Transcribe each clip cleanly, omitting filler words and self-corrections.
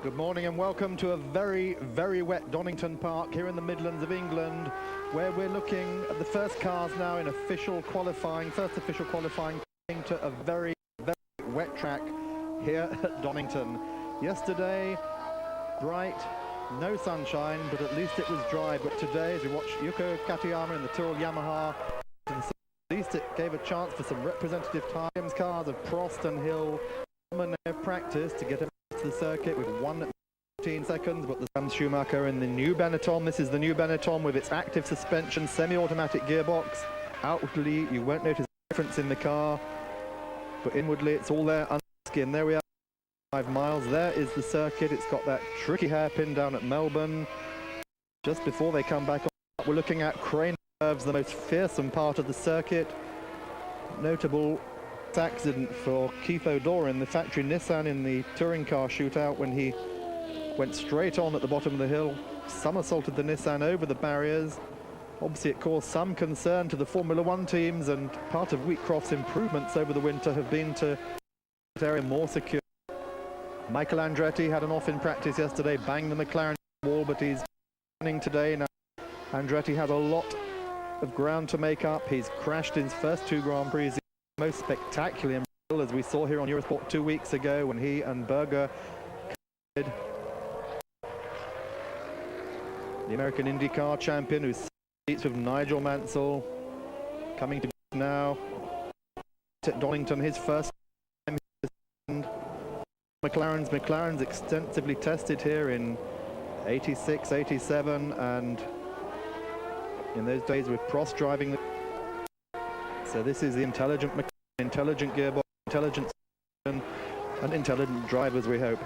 Good morning and welcome to a very, very wet Donington Park here in the Midlands of England, where we're looking at the first cars now in official qualifying, first official qualifying to a very, very wet track here at Donington. Yesterday, bright, no sunshine, but at least it was dry. But today, as we watch Yuko Katayama in the Tyrrell Yamaha, at least it gave a chance for some representative times. Cars of Prost and Hill have practice to get to the circuit with 1:15 seconds, but the Schumacher in the new Benetton. This is the new Benetton with its active suspension, semi-automatic gearbox. Outwardly, you won't notice a difference in the car, but inwardly, it's all there under the skin. There we are, 5 miles. There is the circuit. It's got that tricky hairpin down at Melbourne. Just before they come back on, we're looking at crane curves, the most fearsome part of the circuit. Notable accident for Keith O'Doran, the factory Nissan, in the touring car shootout when he went straight on at the bottom of the hill, somersaulted the Nissan over the barriers. Obviously it caused some concern to the Formula One teams, and part of Wheatcroft's improvements over the winter have been to make that area more secure. Michael Andretti had an off in practice yesterday, banged the McLaren wall, but he's running today. Now Andretti has a lot of ground to make up. He's crashed in his first 2 Grand Prix, most spectacularly in Brazil, as we saw here on Eurosport 2 weeks ago when he and Berger collided. The American IndyCar champion, who seats with Nigel Mansell, coming to now at Donington, his first time. McLaren's extensively tested here in 86, 87, and in those days with Prost driving. So this is the intelligent gearbox, intelligent and intelligent drivers, we hope.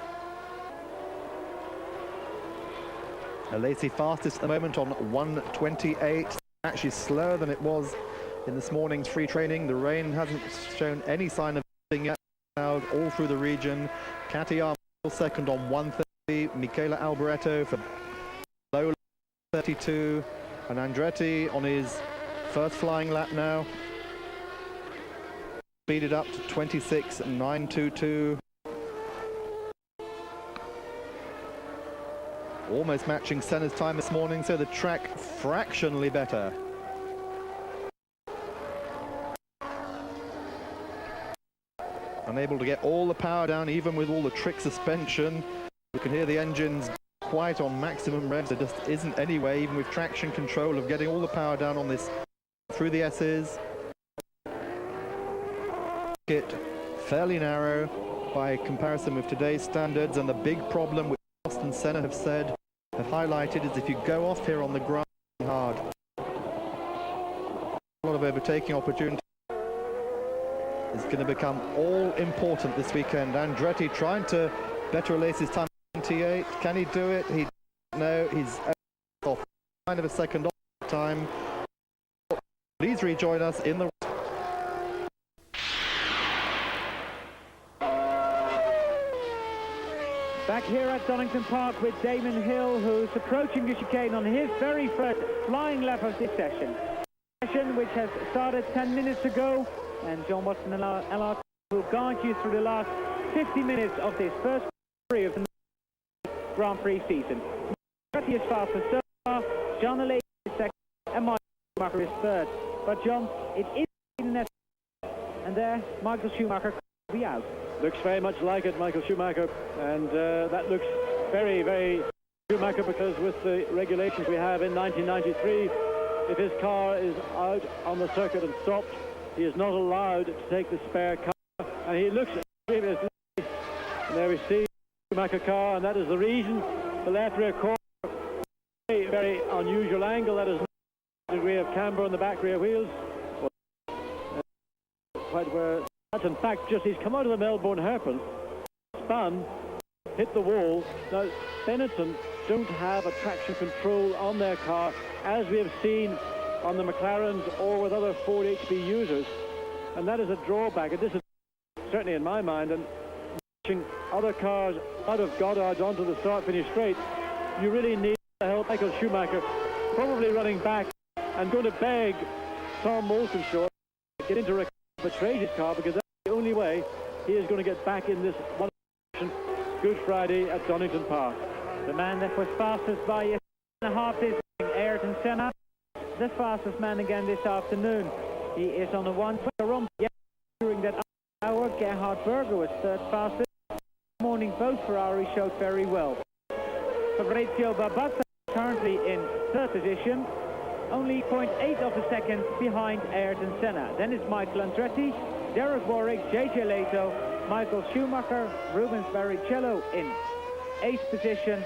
Alesi fastest at the moment on 1:28, actually slower than it was in this morning's free training. The rain hasn't shown any sign of being yet, all through the region. Katayama second on 1:30, Michele Alboreto for low 32, and Andretti on his first flying lap now. Speeded up to 26.922. Almost matching Senna's time this morning, so the track fractionally better. Unable to get all the power down, even with all the trick suspension. You can hear the engines quite on maximum revs. There just isn't any way, even with traction control, of getting all the power down on this through the S's. It fairly narrow by comparison with today's standards, and the big problem which Prost and Senna have highlighted is if you go off here on the ground hard, a lot of overtaking opportunity is going to become all important this weekend. Andretti trying to better Alesi's time 28. Can he do it? He no, he's off 9 of a second off time. Please rejoin us in the back here at Donington Park with Damon Hill, who's approaching the chicane on his very first flying lap of this session. Which has started 10 minutes ago, and John Watson and LRT will guide you through the last 50 minutes of this first Grand Prix of the Grand Prix season. Andretti is fastest so far, John Alesi is second, and Michael Schumacher is third. But John, it is in the net, and there Michael Schumacher will be out. Looks very much like it, Michael Schumacher, and that looks very, very Schumacher, because with the regulations we have in 1993, if his car is out on the circuit and stopped, he is not allowed to take the spare car, and he looks previously, and there we see the Schumacher car, and that is the reason the left rear corner, very, very unusual angle, that is a degree of camber on the back rear wheels, quite where. In fact, just he's come out of the Melbourne hairpin, spun, hit the wall. Now, Benetton don't have a traction control on their car, as we have seen on the McLarens or with other Ford HB users, and that is a drawback. And this is certainly in my mind, and pushing other cars out of Goddard's onto the start-finish straight, you really need to help Michael Schumacher, probably running back and going to beg Tom Molsonshaw to get into a trade his car, because that's the only way he is going to get back in this one position Good Friday at Donington Park. The man that was fastest by a half this morning, Ayrton Senna, the fastest man again this afternoon. He is on a 1:20 during that hour. Gerhard Berger was third fastest. This morning both Ferraris showed very well. Fabrizio Babazza currently in third position, only 0.8 of a second behind Ayrton Senna. Then it's Michael Andretti, Derek Warwick, JJ Leto, Michael Schumacher, Rubens Barrichello in 8th position.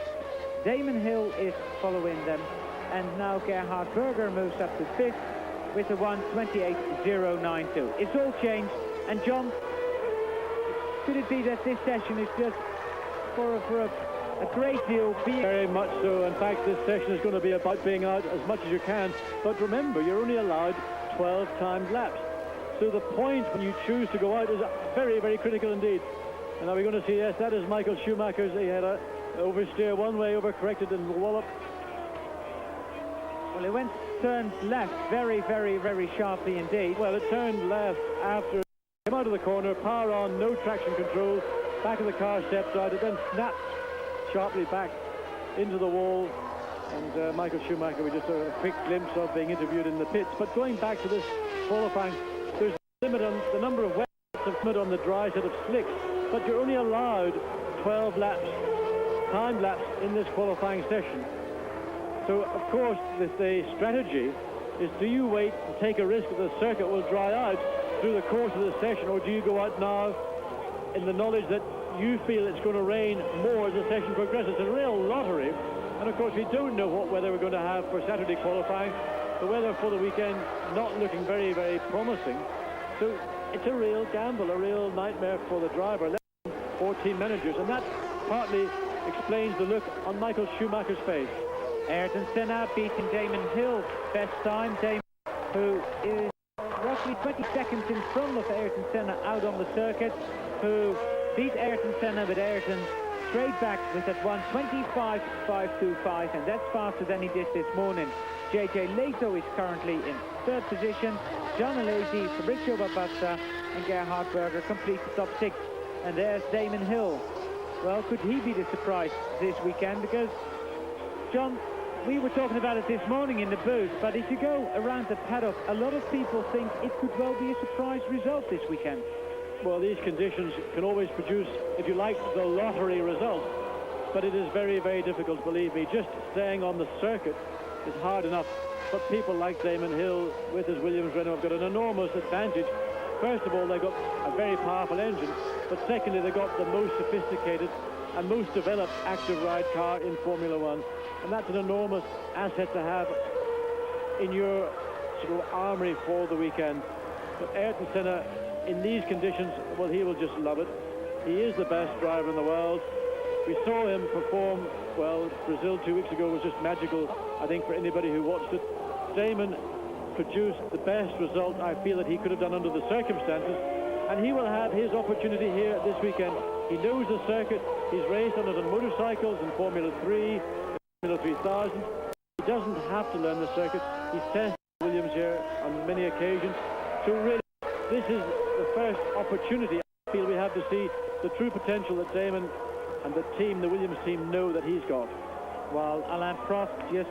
Damon Hill is following them, and now Gerhard Berger moves up to 5th with a 1:28.092. It's all changed, and John, could it be that this session is just for a great deal being... Very much so. In fact, this session is going to be about being out as much as you can, but remember, you're only allowed 12 timed laps. So the point when you choose to go out is very, very critical indeed. And now we're going to see, yes, that is Michael Schumacher's. He had a oversteer one way, overcorrected and wallop. Well, it turned left very, very, very sharply indeed. Well, it turned left after it came out of the corner, power on, no traction control. Back of the car stepped out, it then snapped sharply back into the wall. And Michael Schumacher, we just saw a quick glimpse of being interviewed in the pits. But going back to this qualifying, there's a limit on the number of wet laps, limit on the dry set of slicks, but you're only allowed 12 laps, timed laps in this qualifying session. So of course the strategy is, do you wait and take a risk that the circuit will dry out through the course of the session, or do you go out now in the knowledge that you feel it's going to rain more as the session progresses? It's a real lottery, and of course we don't know what weather we're going to have for Saturday qualifying. The weather for the weekend not looking very, very promising. So it's a real gamble, a real nightmare for the driver, 14 managers, and that partly explains the look on Michael Schumacher's face. Ayrton Senna beating Damon Hill, best time. Damon, who is roughly 20 seconds in front of Ayrton Senna out on the circuit, who beat Ayrton Senna, but Ayrton straight back with that 1:25.525, and that's faster than he did this morning. JJ Leto is currently in third position. John Alesi, Fabrizio Babazza and Gerhard Berger complete the top 6. And there's Damon Hill. Well, could he be the surprise this weekend? Because, John, we were talking about it this morning in the booth, but if you go around the paddock, a lot of people think it could well be a surprise result this weekend. Well, these conditions can always produce, if you like, the lottery result, but it is very, very difficult, believe me. Just staying on the circuit is hard enough, but people like Damon Hill with his Williams Renault have got an enormous advantage. First of all, they've got a very powerful engine, but secondly, they've got the most sophisticated and most developed active ride car in Formula One, and that's an enormous asset to have in your sort of armory for the weekend. But Ayrton Senna, in these conditions, well, he will just love it. He is the best driver in the world. We saw him perform, well, Brazil 2 weeks ago was just magical, I think, for anybody who watched it. Damon produced the best result I feel that he could have done under the circumstances, and he will have his opportunity here this weekend. He knows the circuit. He's raced on it on motorcycles in Formula 3, Formula 3000. He doesn't have to learn the circuit. He's tested Williams here on many occasions. So really, this is the first opportunity I feel we have to see the true potential that Damon and the team, the Williams team, know that he's got. While Alain Prost just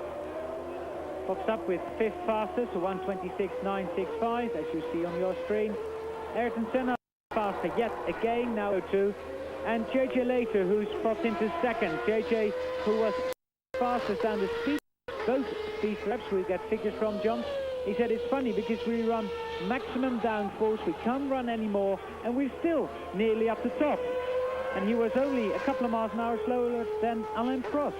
pops up with 5th fastest, so 1:26.965, as you see on your screen. Ayrton Senna faster yet again, now 2. And JJ Leto, who's popped into 2nd. JJ, who was fastest down the speed, both speed reps we get figures from, John. He said it's funny because we run maximum downforce, we can't run anymore, and we're still nearly up the top. And he was only a couple of miles an hour slower than Alain Prost.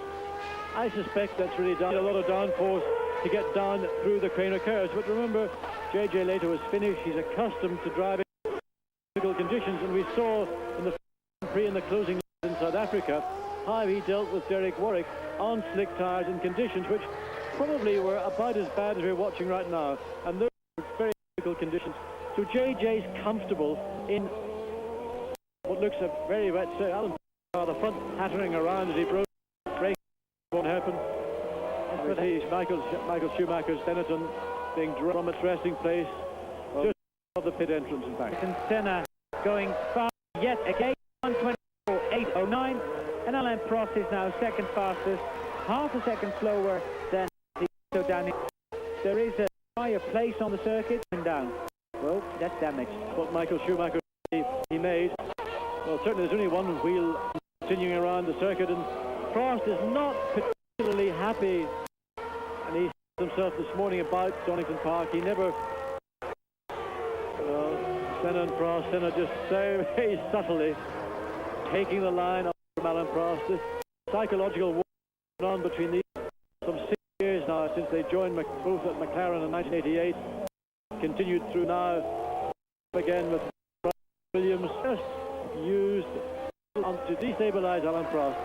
I suspect that's really done a lot of downforce to get down through the Treino curves. But remember, JJ Leto is finished. He's accustomed to driving in difficult conditions, and we saw in the Grand Prix in the closing in South Africa how he dealt with Derek Warwick on slick tyres in conditions which probably were about as bad as we're watching right now, and those were very difficult conditions. So JJ's comfortable in what looks a very wet Alan, the front pattering around as he broke. Break won't happen. We see Michael Schumacher's Benetton being drawn from its resting place, just of the pit entrance, in fact. And Senna going fast yet again, 1:24.809. And Alain Prost is now second fastest, half a second slower than so down. There is a higher place on the circuit and down. Well, that's damaged. What Michael Schumacher he made. Well, certainly there's only one wheel continuing around the circuit, and Prost is not particularly happy. And he said himself this morning about Donington Park. He never. Senna and Prost. Senna just so very subtly taking the line off from Alain Prost. This psychological war going on between these some 6 years now since they joined both at McLaren in 1988. Continued through now again with Williams, just used to destabilize Alain Prost.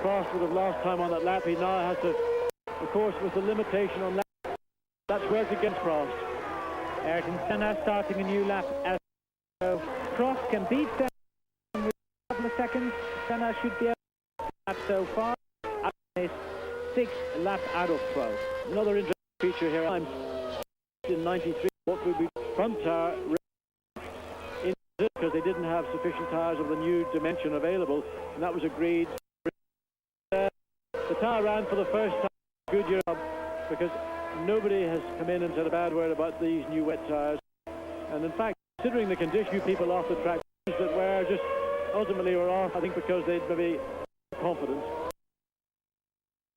Prost would have lost time on that lap. He now has to, of course, with the limitation on lap, that's worked against Prost. Ayrton Senna starting a new lap as so Prost can beat Senna with a couple of seconds. Senna should be able to lap so far. Is 6th lap out of 12. Another interesting feature here. I'm in 93. What would be front tire in because they didn't have sufficient tires of the new dimension available, and that was agreed. The tire ran for the first time. Good job, because nobody has come in and said a bad word about these new wet tires. And in fact, considering the condition, people off the track that were just ultimately were off, I think, because they'd maybe confidence.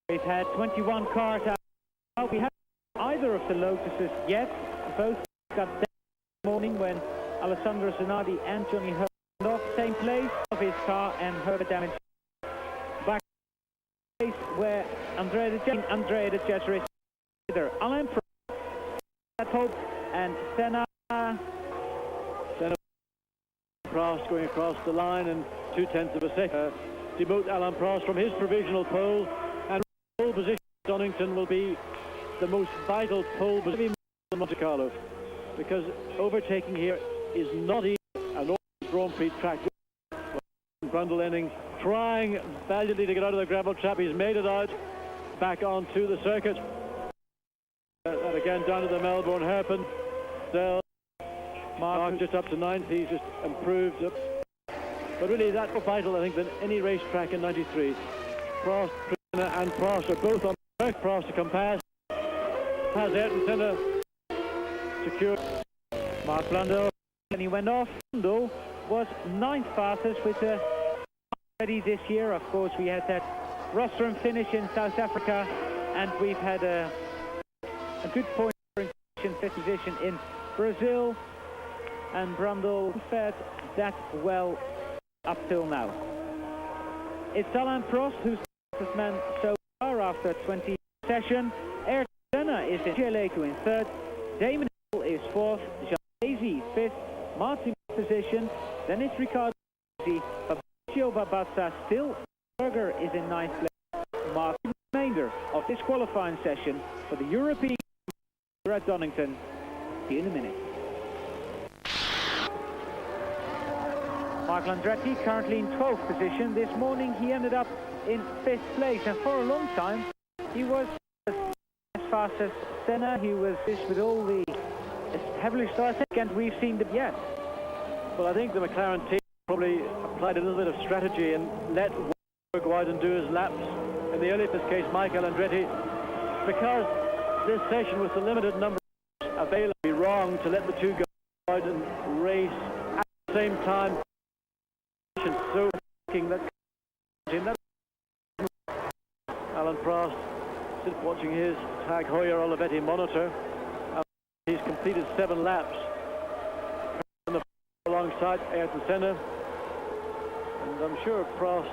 We've had 21 cars out. We haven't either of the Lotuses yet. Both got down this morning when Alessandro Zanardi and Johnny Herbert off same place of his car, and Herbert damaged back place where Andrea de Cesaris either Alain Prost at hope and Senna Prost going across the line and 2/10 of a second demote Alain Prost from his provisional pole, and pole position Donington will be the most vital pole position in Monte Carlo, because overtaking here is not easy. An old Grand Prix track. Grundle trying valiantly to get out of the gravel trap. He's made it out back onto the circuit. And again down to the Melbourne hairpin. Still Mark just up to 9th. He's just improved. But really that's more vital, I think, than any racetrack in 93. Prost and Prost are both on track. Prost to come past. Has Ayrton Senna secure. Mark Blundell, and he went off. Blundell was 9th fastest with the ready this year. Of course, we had that rostrum finish in South Africa, and we've had a good point in 5th position in Brazil, and Blundell fared that well up till now. It's Alain Prost who's the fastest man so far after 20 session. Ayrton Senna is in GLA2 in 3rd. Damon Hill is 4th. Jean Alesi 5th. Martin position. Then it's Riccardo Fabricio Babazza still. Berger is in 9th place. Mark the remainder of this qualifying session for the European at Donington. See you in a minute. Mark Landretti currently in 12th position. This morning he ended up in 5th place, and for a long time he was as fast as Senna. He was with all the established stars, and we've seen the Well, I think the McLaren team probably applied a little bit of strategy and let Walker go out and do his laps. In the earliest case, Michael Andretti, because this session with the limited number available, be wrong to let the two go out and race at the same time. So that Alain Prost sits watching his Tag Heuer Olivetti monitor. He's completed 7 laps alongside Ayrton Senna, and I'm sure Prost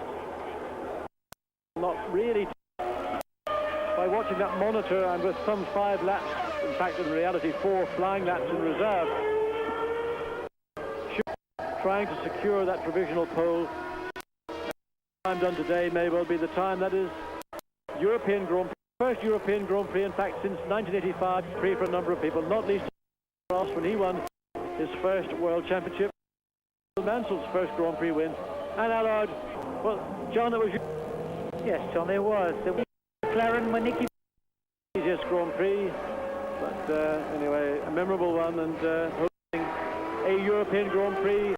not really, by watching that monitor and with some 5 laps, in fact in reality 4 flying laps in reserve, trying to secure that provisional pole. Time done today may well be the time that is European Grand Prix, first European Grand Prix in fact since 1985, Prix for a number of people, not least Prost when he won his first World Championship, Mansell's first Grand Prix win, and Allard. Well, John, it was Yes, John, it was. The McLaren Maniki easiest Grand Prix, but anyway, a memorable one, and hosting a European Grand Prix,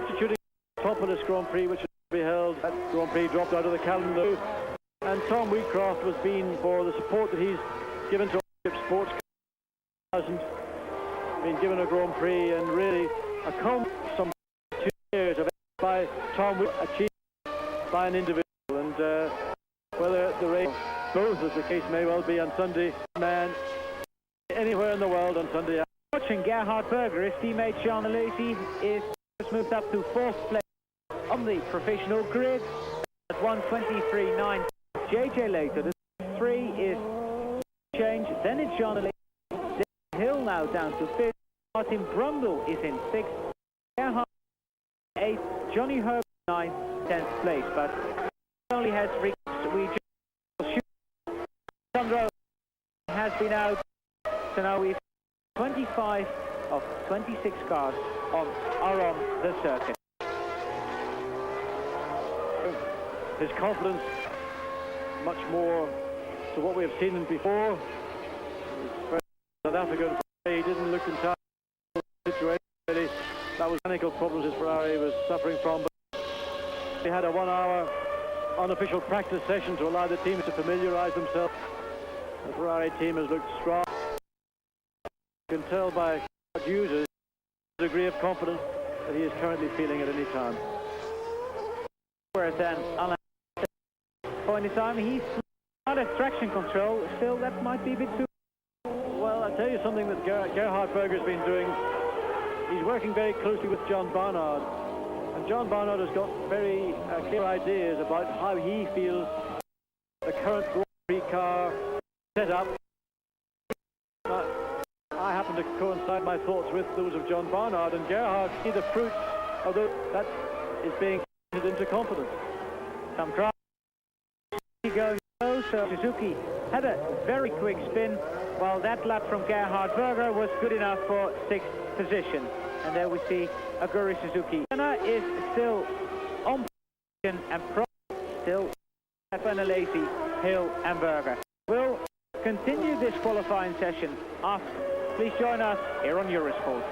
instituting top of this Grand Prix, which is be held. That Grand Prix dropped out of the calendar. And Tom Wheatcroft was been for the support that he's given to sports. Hasn't been given a Grand Prix, and really a some 2 years of by Tom achieved by an individual. And whether the race, both as the case may well be on Sunday, man, anywhere in the world on Sunday. Watching Gerhard Berger, his teammate Sean Alesi is moved up to 4th place on the professional grid at 1:23.9. JJ later, the 3 is change, then it's Sean Alesi. Hill now down to 5th. Martin Brundle is in 6th. Gerhard 8th. Johnny Herbert 9th, 10th place. But he only has 3 cars. We just shoot. Sandro has been out. So now we've 25 of 26 cars are on the circuit. His confidence much more to what we have seen him before. South African, he didn't look entirely situation. Really. That was mechanical problems his Ferrari was suffering from. But he had a 1-hour unofficial practice session to allow the teams to familiarise themselves. The Ferrari team has looked strong. You can tell by users the degree of confidence that he is currently feeling at any time. Whereas then, on a point in time, he's not at traction control. Still, that might be a bit too. Well, I'll tell you something that Gerhard Berger's been doing. He's working very closely with John Barnard. And John Barnard has got very clear ideas about how he feels the current Grand Prix car set up. I happen to coincide my thoughts with those of John Barnard, and Gerhard see the fruits of that is being turned into confidence. Some crowd going low, so Suzuki had a very quick spin, while that lap from Gerhard Berger was good enough for 6th position. And there we see Aguri Suzuki. Senna is still on position, and Pro still Stefan Alesi, Hill and Berger. We'll continue this qualifying session after. Please join us here on Eurosport.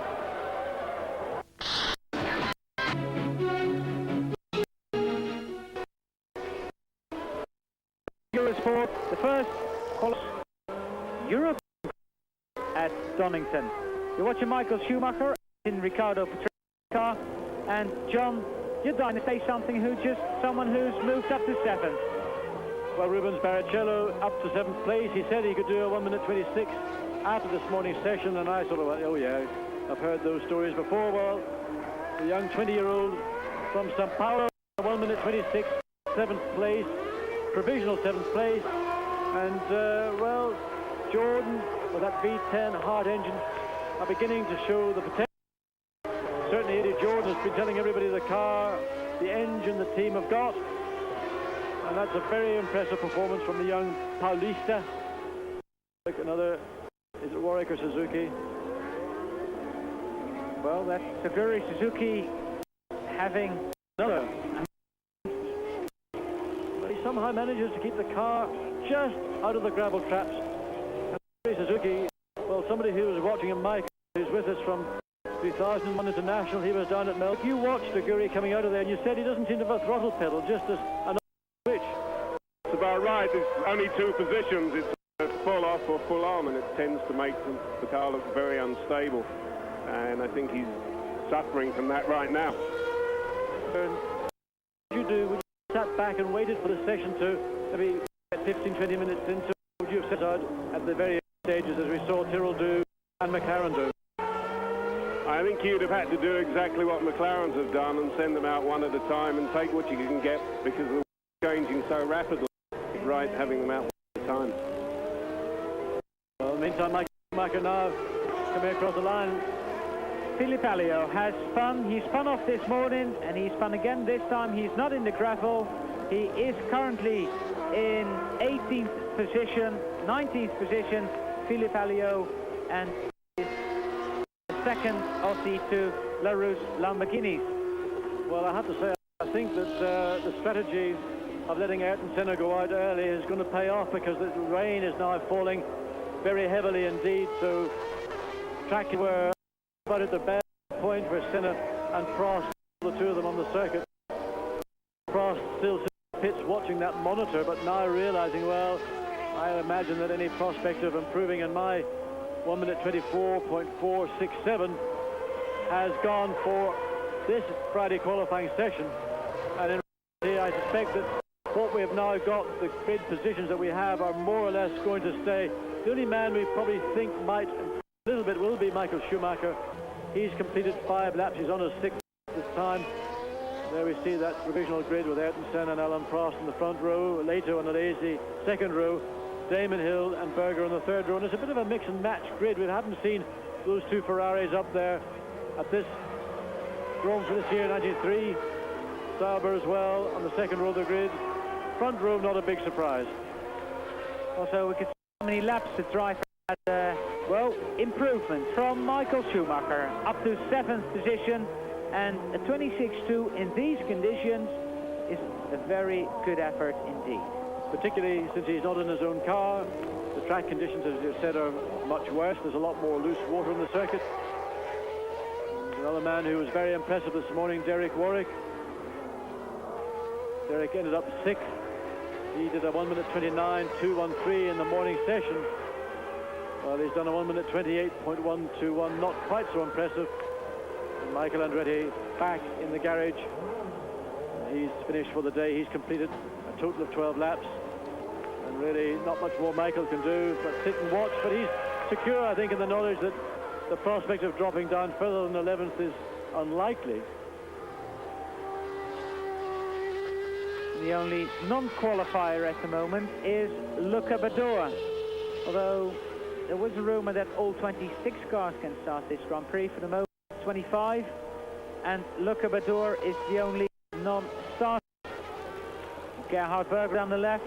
Eurosport, the first Europe at Donington. You're watching Michael Schumacher in Riccardo Patrici's car, and John, you're dying to say something. Someone who's moved up to 7th. Well, Rubens Barrichello up to 7th place. He said he could do a 1:26 after this morning's session, and I sort of went, oh yeah, I've heard those stories before. Well, the young 20-year-old from Sao Paulo, 1:26, 7th place, provisional 7th place, and well, Jordan with that V10 hard engine are beginning to show the potential. Certainly Eddie Jordan has been telling everybody the car, the engine the team have got, and that's a very impressive performance from the young Paulista. Like another, is it Warwick or Suzuki? Well, that's Aguri Suzuki having another. But he somehow manages to keep the car just out of the gravel traps. And Aguri Suzuki, well, somebody who was watching him, Mike, who's with us from 2001 International, he was down at Melbourne. You watched Aguri coming out of there, and you said he doesn't seem to have a throttle pedal, just as another switch. It's about right. It's only 2 positions. It's full off or full on, and it tends to make the car look very unstable. And I think he's suffering from that right now. What did you do? Would you sat back and waited for the session to maybe 15-20 minutes into? Would you have set out at the very stages as we saw Tyrrell do and McLaren do? I think you'd have had to do exactly what McLaren's have done and send them out one at a time and take what you can get, because they're changing so rapidly. Right, having them out one at a time. Well, in the meantime, Mike Schumacher now coming across the line. Philippe Alliot has spun. He spun off this morning, and he spun again this time. He's not in the gravel. He is currently in 18th position, 19th position, Philippe Alliot, and is the second of the 2 LaRousse Lamborghinis. Well, I have to say, I think that the strategy of letting Ayrton Senna go out early is going to pay off, because the rain is now falling very heavily indeed. So track were about at the best point where Senna and Prost, the 2 of them on the circuit. still sitting in the pits watching that monitor, but now realizing, well, I imagine that any prospect of improving in my 1 minute 24.467 has gone for this Friday qualifying session. And in reality, I suspect that what we have now got, the grid positions that we have, are more or less going to stay. The only man we probably think might improve a little bit will be Michael Schumacher. He's completed 5 laps. He's on his 6th this time. There we see that provisional grid with Ayrton Senna and Alan Prost in the front row, later on the lazy second row, Damon Hill and Berger on the third row. And it's a bit of a mix and match grid. We haven't seen those 2 Ferraris up there at this Grand Prix this year, 93. Sauber as well on the second row of the grid. Front row, not a big surprise. Also, we could see how many laps the driver had. Well, improvement from Michael Schumacher up to 7th position, and a 26.2 in these conditions is a very good effort indeed. Particularly since he's not in his own car. The track conditions, as you said, are much worse. There's a lot more loose water on the circuit. And another man who was very impressive this morning, Derek Warwick. Derek ended up 6th. He did a 1 minute 29.213 in the morning session. Well, he's done a 1 minute 28.121, not quite so impressive. And Michael Andretti back in the garage. He's finished for the day. He's completed a total of 12 laps. And really not much more Michael can do but sit and watch. But he's secure, I think, in the knowledge that the prospect of dropping down further than 11th is unlikely. The only non-qualifier at the moment is Luca Badoer. Although there was a rumour that all 26 cars can start this Grand Prix. For the moment, 25. And Luca Badoer is the only non-starter. Gerhard Berger on the left.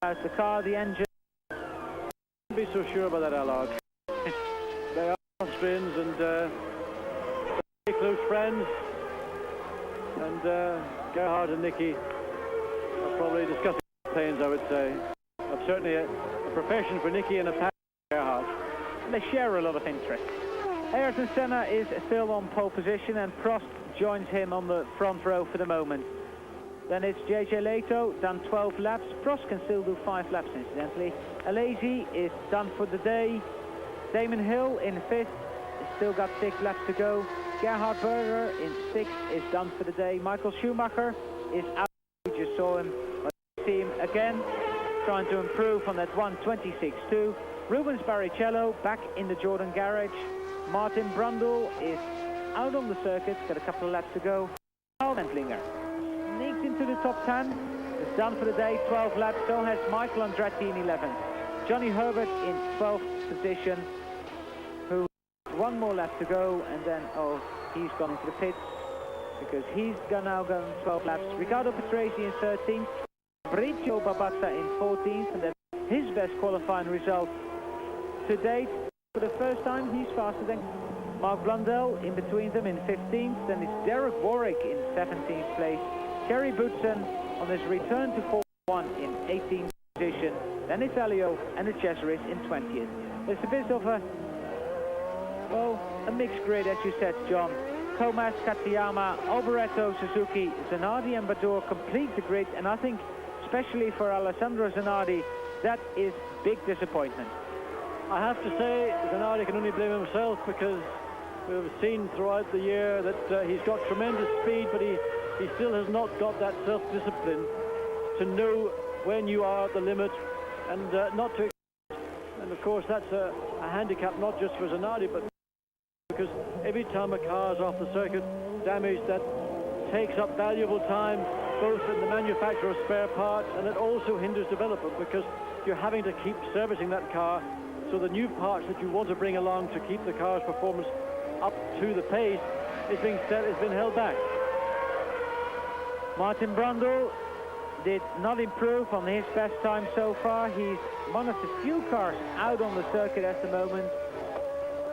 How's the car, the engine? Don't be so sure about that, Allard. They are Austrians and very close friends. And Gerhard and Nicky are probably discussing planes, I would say. Certainly a profession for Nicky and a passion for Gerhard. They share a lot of interest. Ayrton Senna is still on pole position, and Prost joins him on the front row for the moment. Then it's JJ Leto, done 12 laps. Prost can still do 5 laps, incidentally. Alesi is done for the day. Damon Hill in 5th, still got 6 laps to go. Gerhard Berger in 6th is done for the day. Michael Schumacher is out. We just saw him. See him again, trying to improve on that 1:26.2. Rubens Barrichello back in the Jordan garage. Martin Brundle is out on the circuit, got a couple of laps to go. Karl Wendlinger sneaks into the top 10, is done for the day, 12 laps. So has Michael Andretti in 11th. Johnny Herbert in 12th position, who has 1 more lap to go, and then, oh, he's gone into the pits because he's now gone 12 laps. Riccardo Patrese in 13th. Fabrizio Babazza in 14th, and then his best qualifying result to date. For the first time, he's faster than Mark Blundell in between them in 15th. Then it's Derek Warwick in 17th place. Kerry Boutsen on his return to Formula 1 in 18th position. Then it's Elio and the Cesaris in 20th. It's a bit of a, well, a mixed grid, as you said, John. Comas, Katayama, Alboreto, Suzuki, Zanardi and Badoer complete the grid, and I think especially for Alessandro Zanardi, that is big disappointment. I have to say, Zanardi can only blame himself, because we've seen throughout the year that he's got tremendous speed, but he still has not got that self-discipline to know when you are at the limit and not to. And of course, that's a handicap not just for Zanardi, but because every time a car is off the circuit, damage that takes up valuable time, both in the manufacture of spare parts, and it also hinders development, because you're having to keep servicing that car, so the new parts that you want to bring along to keep the car's performance up to the pace is been held back. Martin Brundle did not improve on his best time so far. He's one of the few cars out on the circuit at the moment,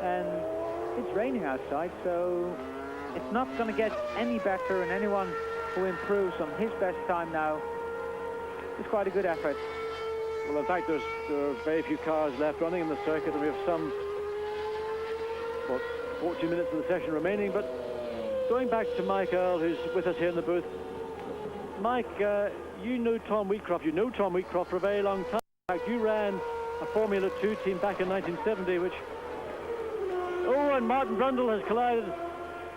and it's raining outside, so it's not going to get any better, and anyone who improves on his best time now is quite a good effort. Well, in fact, there are very few cars left running in the circuit, and we have some, 14 minutes of the session remaining. But going back to Mike Earl, who's with us here in the booth, Mike, you knew Tom Wheatcroft. You know Tom Wheatcroft for a very long time. In fact, you ran a Formula 2 team back in 1970, which... Oh, and Martin Brundle has collided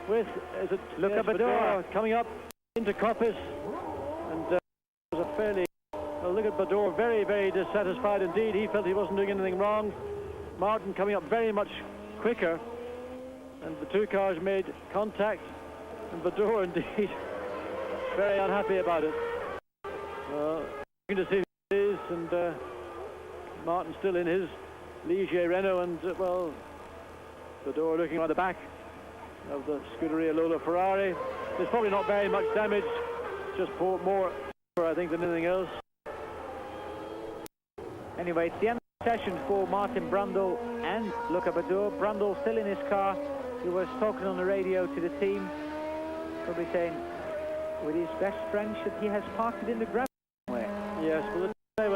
with... Is it Luca Badoer coming up into Coppice, and it was a fairly... Well, look at Badoer, very, very dissatisfied indeed. He felt he wasn't doing anything wrong. Martin coming up very much quicker, and the two cars made contact, and Badoer indeed very unhappy about it. Looking to see who it is, and Martin still in his Ligier Renault, and well, Badoer looking on the back of the Scuderia Lola Ferrari. There's probably not very much damage, just more, I think, than anything else. Anyway, it's the end of the session for Martin Brundle and Luca Badoer. Brundle still in his car. He was talking on the radio to the team, probably saying with his best French that he has parked it in the ground somewhere. Yes, well,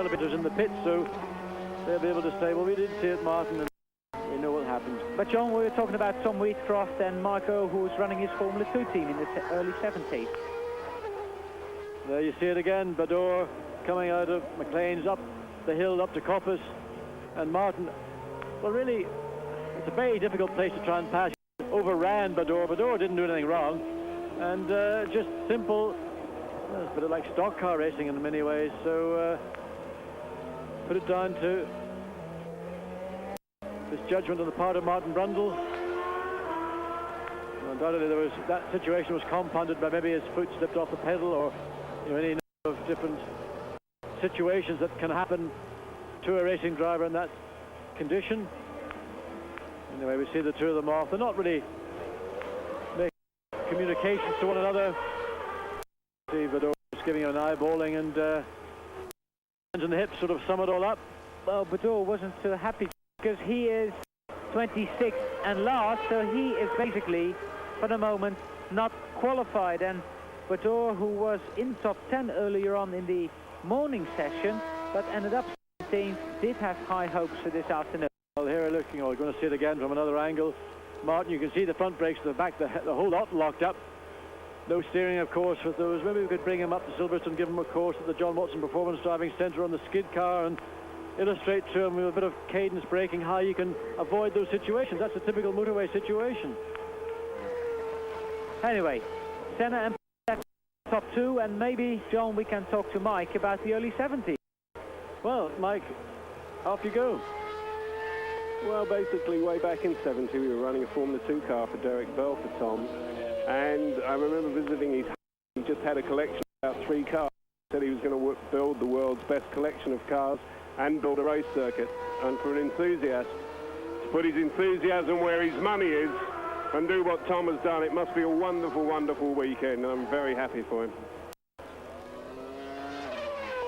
it was in the pits, so they'll be able to say, well, we did see it, Martin, and we know what happened. But John, we were talking about Tom Wheatcroft and Marco, who was running his Formula 2 team in the early 70s. There you see it again, Badoer coming out of McLean's up the hill up to Coppice, and Martin, well, really, it's a very difficult place to try and pass. Overran Badoer. Badoer didn't do anything wrong, and just simple, well, it's a bit like stock car racing in many ways, so put it down to this judgment on the part of Martin Brundle. Well, undoubtedly that situation was compounded by maybe his foot slipped off the pedal, or any number of different situations that can happen to a racing driver in that condition. Anyway, we see the two of them off. They're not really making communications to one another. See Badoer is giving him an eyeballing, and hands on the hips sort of sum it all up. Well, Badoer wasn't so happy because he is 26th and last, so he is basically, for the moment, not qualified. And Badoer, who was in top 10 earlier on in the morning session, but ended up 17th, did have high hopes for this afternoon. Well, here we're looking, we're going to see it again from another angle. Martin, you can see the front brakes to the back, the whole lot locked up. No steering, of course, with those. Maybe we could bring him up to Silverstone, give him a course at the John Watson Performance Driving Centre on the skid car, and illustrate to him with a bit of cadence braking how you can avoid those situations. That's a typical motorway situation. Anyway, Senna and top two, and maybe, John, we can talk to Mike about the early 70s. Well, Mike, off you go. Well, basically, way back in 70, we were running a Formula 2 car for Derek Bell for Tom, and I remember visiting his house. He just had a collection of about 3 cars. He said he was going to build the world's best collection of cars and build a race circuit. And for an enthusiast, to put his enthusiasm where his money is and do what Tom has done, it must be a wonderful, wonderful weekend, and I'm very happy for him.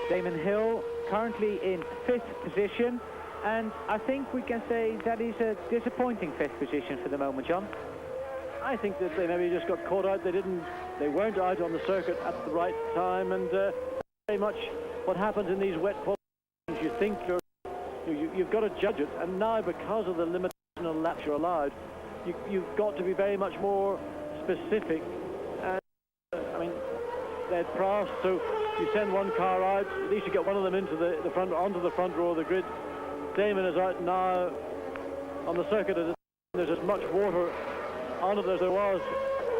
Damon Hill currently in 5th position, and I think we can say that is a disappointing 5th position for the moment, John. I think that they maybe just got caught out. They weren't out on the circuit at the right time, and very much what happens in these wet qualifications. You think you've got to judge it, and now because of the limitation on laps you're allowed, you've got to be very much more specific. And I mean, they're passed, so you send one car out, at least you get one of them into the front, onto the front row of the grid. Damon is out now on the circuit. There's as much water on it as there was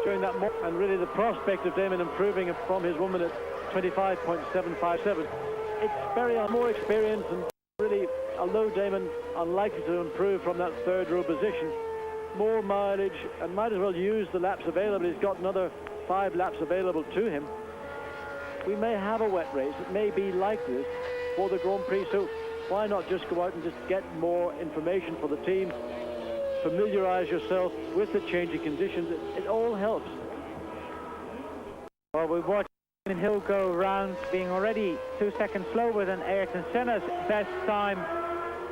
during that morning, and really the prospect of Damon improving from his woman at 25.757, it's very more experience, and really, although Damon unlikely to improve from that 3rd row position, more mileage, and might as well use the laps available. He's got another 5 laps available to him. We may have a wet race. It may be like this for the Grand Prix, so why not just go out and just get more information for the team, familiarize yourself with the changing conditions. It all helps. Well, we've watched Damon Hill go around being already 2 seconds slower than Ayrton Senna's best time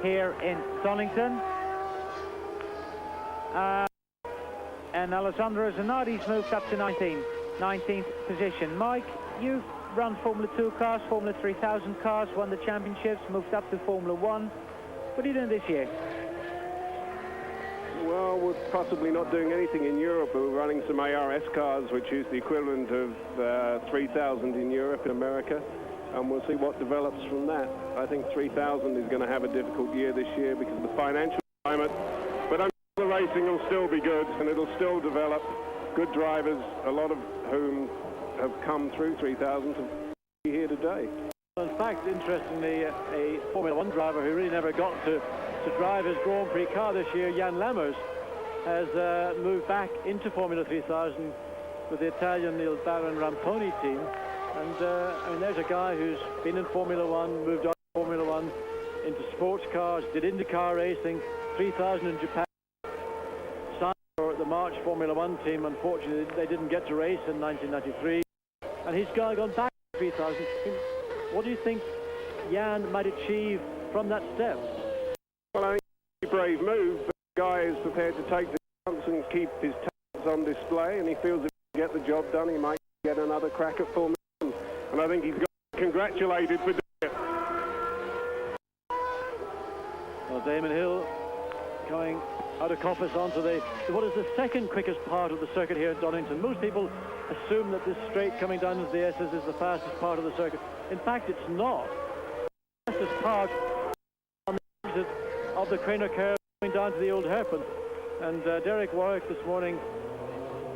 here in Donington. And Alessandro Zanardi's moved up to 19th position. Mike, you've run Formula 2 cars, Formula 3000 cars, won the championships, moved up to Formula 1. What are you doing this year? Well, we're possibly not doing anything in Europe, but we're running some ARS cars, which is the equivalent of 3,000 in Europe and America, and we'll see what develops from that. I think 3,000 is going to have a difficult year this year because of the financial climate, but I'm sure the racing will still be good, and it'll still develop. Good drivers, a lot of whom have come through 3,000 to be here today. In fact, interestingly, a Formula 1 driver who really never got to drive his Grand Prix car this year, Jan Lammers, has moved back into Formula 3000 with the Italian Il Baron Ramponi team. And I mean, there's a guy who's been in Formula 1, moved on to Formula 1 into sports cars, did IndyCar racing, 3000 in Japan, signed for the March Formula 1 team. Unfortunately, they didn't get to race in 1993, and he's gone back to 3000. What do you think Jan might achieve from that step? Well, I think it's a brave move, but the guy is prepared to take the chance and keep his talents on display, and he feels if he can get the job done, he might get another crack at Formula 1. And I think he's got to be congratulated for doing it. Well, Damon Hill coming out of Coppice onto what is the second quickest part of the circuit here at Donington. Most people assume that this straight coming down to the S's is the fastest part of the circuit. In fact, it's not. The fastest part on the exit of the Treino curve going down to the Old Hairpin. And Derek Warwick this morning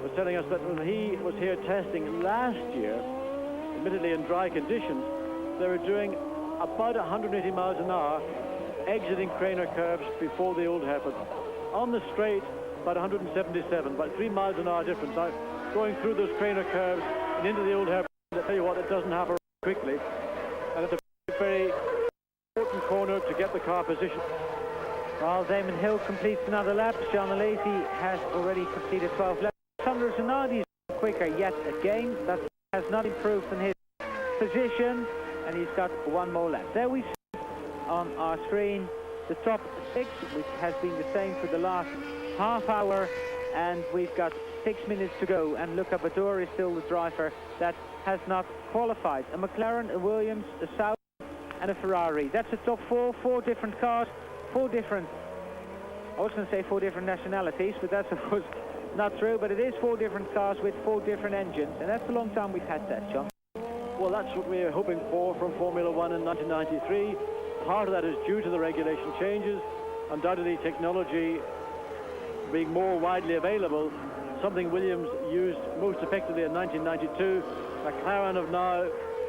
was telling us that when he was here testing last year, admittedly in dry conditions, they were doing about 180 miles an hour exiting Treino curves before the Old Hairpin. On the straight, about 177, about 3 miles an hour difference. Now, going through those Treino curves and into the Old Hairpin, I tell you what, it doesn't happen quickly. And it's a very important corner to get the car positioned. While Damon Hill completes another lap, Sean Alesi has already completed 12 laps. Sandro Zanardi is quicker yet again. That has not improved in his position, and he's got one more lap. There we see on our screen the top 6, which has been the same for the last half hour, and we've got 6 minutes to go, and Luca Badour is still the driver that has not qualified. A McLaren, a Williams, a Sauber, and a Ferrari. That's the top 4 different cars, 4 different, I was going to say 4 different nationalities, but that's of course not true, but it is 4 different cars with 4 different engines, and that's a long time we've had that, John. Well, that's what we're hoping for from Formula 1 in 1993. Part of that is due to the regulation changes, undoubtedly technology being more widely available, something Williams used most effectively in 1992. McLaren have now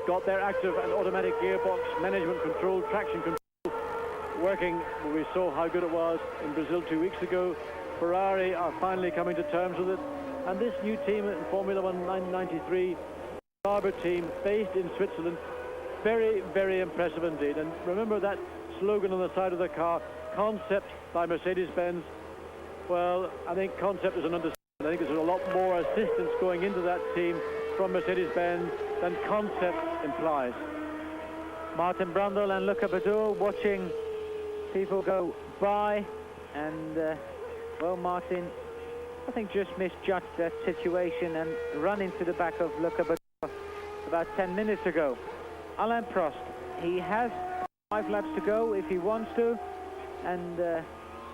got their active and automatic gearbox, management control, traction control working. We saw how good it was in Brazil 2 weeks ago. Ferrari are finally coming to terms with it, and this new team in Formula 1 1993, Sauber team based in Switzerland, very, very impressive indeed. And remember that slogan on the side of the car, concept by Mercedes-Benz. Well, I think concept is an understatement. I think there's a lot more assistance going into that team from Mercedes-Benz than concept implies. Martin Brundle and Luca Badour watching people go by, and well, Martin, I think just misjudged that situation and run into the back of Luca Badour about 10 minutes ago. Alain Prost, he has 5 laps to go if he wants to, and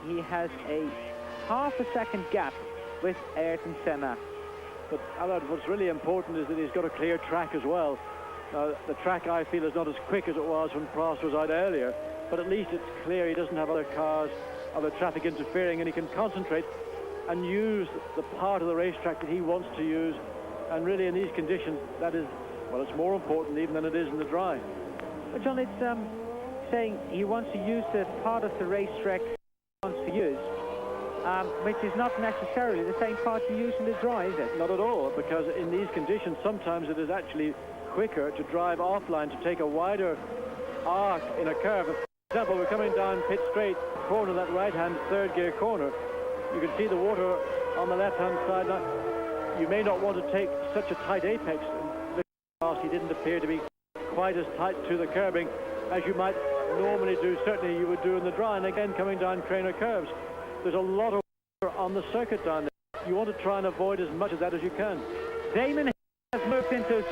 he has a half a second gap with Ayrton Senna. But Alain, what's really important is that he's got a clear track as well. The track, I feel, is not as quick as it was when Prost was out earlier, but at least it's clear he doesn't have other cars, other traffic interfering, and he can concentrate and use the part of the racetrack that he wants to use. And really, in these conditions, that is, well, it's more important even than it is in the dry. But John, it's saying he wants to use the part of the racetrack he wants to use, which is not necessarily the same part you use in the dry, is it? Not at all, because in these conditions, sometimes it is actually quicker to drive offline, to take a wider arc in a curve. For example, we're coming down pit straight corner, that right-hand third gear corner. You can see the water on the left-hand side. Now, you may not want to take such a tight apex. He didn't appear to be quite as tight to the curbing as you might normally do. Certainly you would do in the dry. And again, coming down Treino curves, there's a lot of water on the circuit down there. You want to try and avoid as much of that as you can. Damon has moved into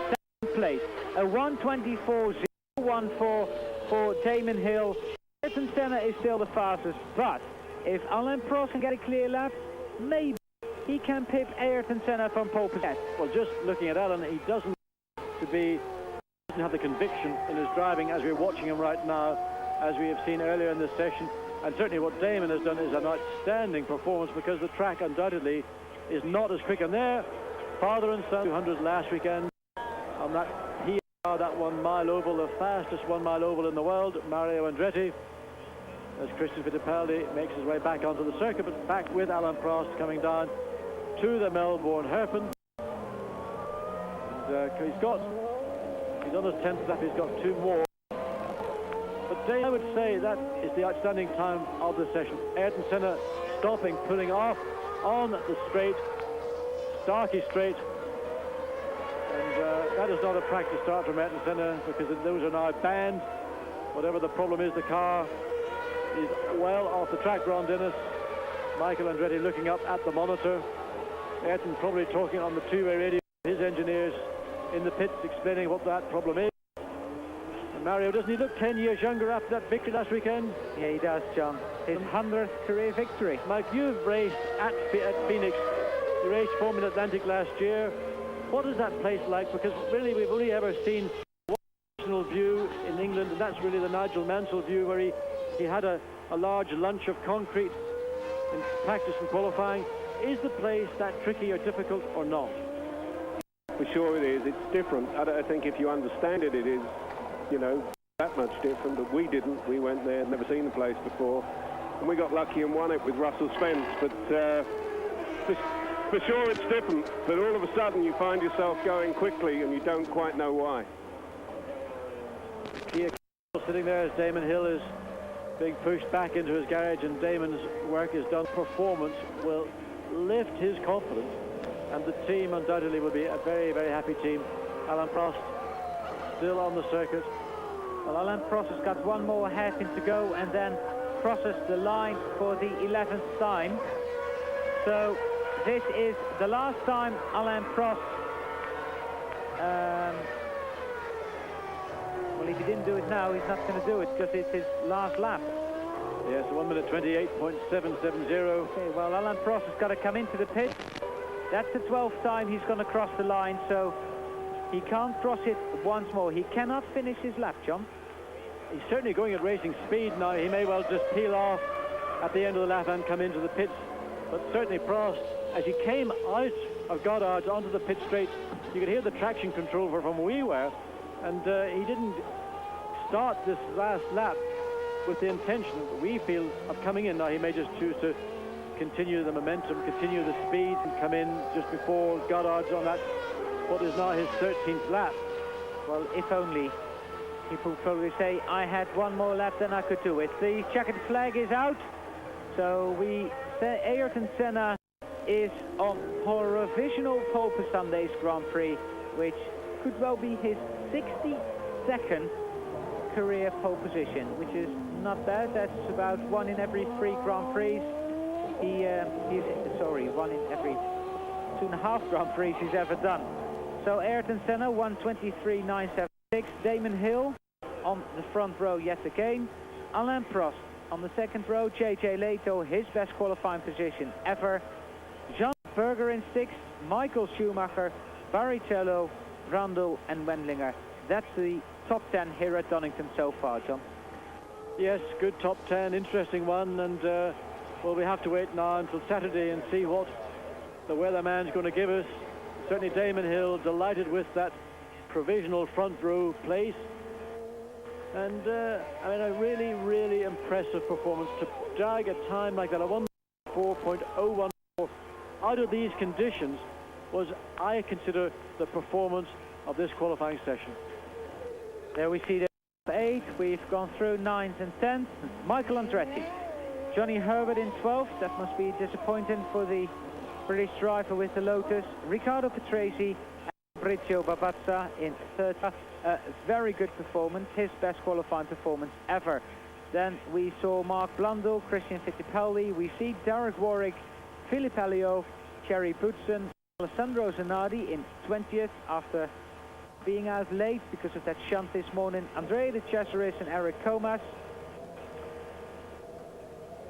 2nd place, a 1:24.014 for Damon Hill. Ayrton Senna is still the fastest, but if Alain Prost can get a clear lap, maybe he can pip Ayrton Senna from pole position. Well, just looking at Alan, he doesn't have the conviction in his driving as we're watching him right now, as we have seen earlier in this session. And certainly what Damon has done is an outstanding performance, because the track undoubtedly is not as quick. And there, father and son, 200 last weekend on that that 1 mile oval, the fastest 1 mile oval in the world, Mario Andretti, as Christian Fittipaldi makes his way back onto the circuit, but back with Alan Prost coming down to the Melbourne hairpin. And he's on his 10th lap, he's got 2 more. But Dave, I would say that is the outstanding time of the session. Ayrton Senna stopping, pulling off on the straight, Starkey straight. And that is not a practice start from Ayrton Senna, because those are now banned. Whatever the problem is, the car is well off the track. Ron Dennis, Michael Andretti looking up at the monitor. Ayrton probably talking on the two-way radio with his engineers in the pits, explaining what that problem is. And Mario, doesn't he look 10 years younger after that victory last weekend? Yeah, he does, John. His 100th career victory. Mike, you've raced at Phoenix. You raced Formula Atlantic last year. What is that place like? Because really we've only ever seen one national view in England, and that's really the Nigel Mansell view, where he had a large lunch of concrete in practice and qualifying. Is the place that tricky or difficult or not? For sure it is. It's different. I think if you understand it, it is, you know, that much different. But we didn't. We went there, never seen the place before, and we got lucky and won it with Russell Spence. But for sure it's different. But all of a sudden you find yourself going quickly and you don't quite know why. Kia sitting there as Damon Hill is being pushed back into his garage, and Damon's work is done. Performance will lift his confidence, and the team undoubtedly will be a very, very happy team. Alan Prost still on the circuit. Well, Alan Prost has got 1 more hairpin to go and then crosses the line for the 11th time. So this is the last time Alan Prost, well, if he didn't do it now, he's not going to do it, because it's his last lap. Yes, 1 minute 28.770. Okay, well, Alan Prost has got to come into the pit. That's the 12th time he's going to cross the line, so he can't cross it once more. He cannot finish his lap, John. He's certainly going at racing speed now. He may well just peel off at the end of the lap and come into the pits. But certainly Prost, as he came out of Goddard's onto the pit straight, you could hear the traction control from where we were, and he didn't start this last lap with the intention, we feel, of coming in. Now he may just choose to continue the momentum, continue the speed, and come in just before Goddard's on that, what is now his 13th lap. Well, if only. People probably say, I had 1 more lap, then I could do it. The checkered flag is out, so we say Ayrton Senna is on provisional pole for Sunday's Grand Prix, which could well be his 62nd career pole position, which is not bad. That's about 1 in every 3 Grand Prix. Sorry, 1 in every 2.5 Grand Prix he's ever done. So Ayrton Senna, 1:23.976. Damon Hill on the front row yet again. Alain Prost on the second row. JJ Leto, his best qualifying position ever. Jean Berger in 6th. Michael Schumacher, Barrichello, Brundle and Wendlinger. That's the top 10 here at Donington so far, John. Yes, good top 10, interesting one, and well, we have to wait now until Saturday and see what the weatherman's going to give us. Certainly Damon Hill delighted with that provisional front row place, and I mean, a really, really impressive performance to drag a time like that, a 1:04.014 out of these conditions, was, I consider, the performance of this qualifying session. There we see the 8. We've gone through 9th and 10th. Michael Andretti, Johnny Herbert in 12th. That must be disappointing for the British driver with the Lotus. Riccardo Patrese and Fabrizio Babazza in 3rd. Very good performance, his best qualifying performance ever. Then we saw Mark Blundell, Christian Fittipaldi. We see Derek Warwick, Philippe Alliot, Thierry Boutsen, Alessandro Zanardi in 20th after being out late because of that shunt this morning. Andrea de Cesaris and Eric Comas.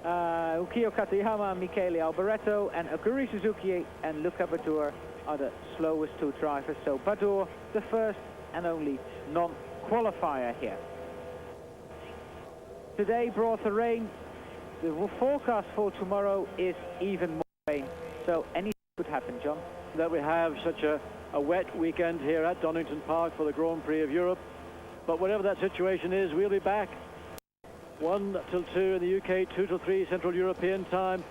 Ukio Katayama, Michele Alboreto, and Aguri Suzuki and Luca Badour are the slowest two drivers. So Badour, the first and only non-qualifier here. Today brought the rain. The forecast for tomorrow is even more rain. So anything could happen, John. That we have such a wet weekend here at Donington Park for the Grand Prix of Europe. But whatever that situation is, we'll be back 1 till 2 in the UK, 2 till 3 Central European time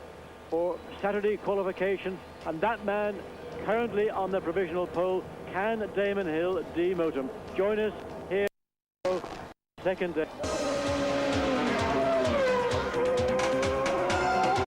for Saturday qualification. And that man currently on the provisional pole, can Damon Hill demote him? Join us here for second day.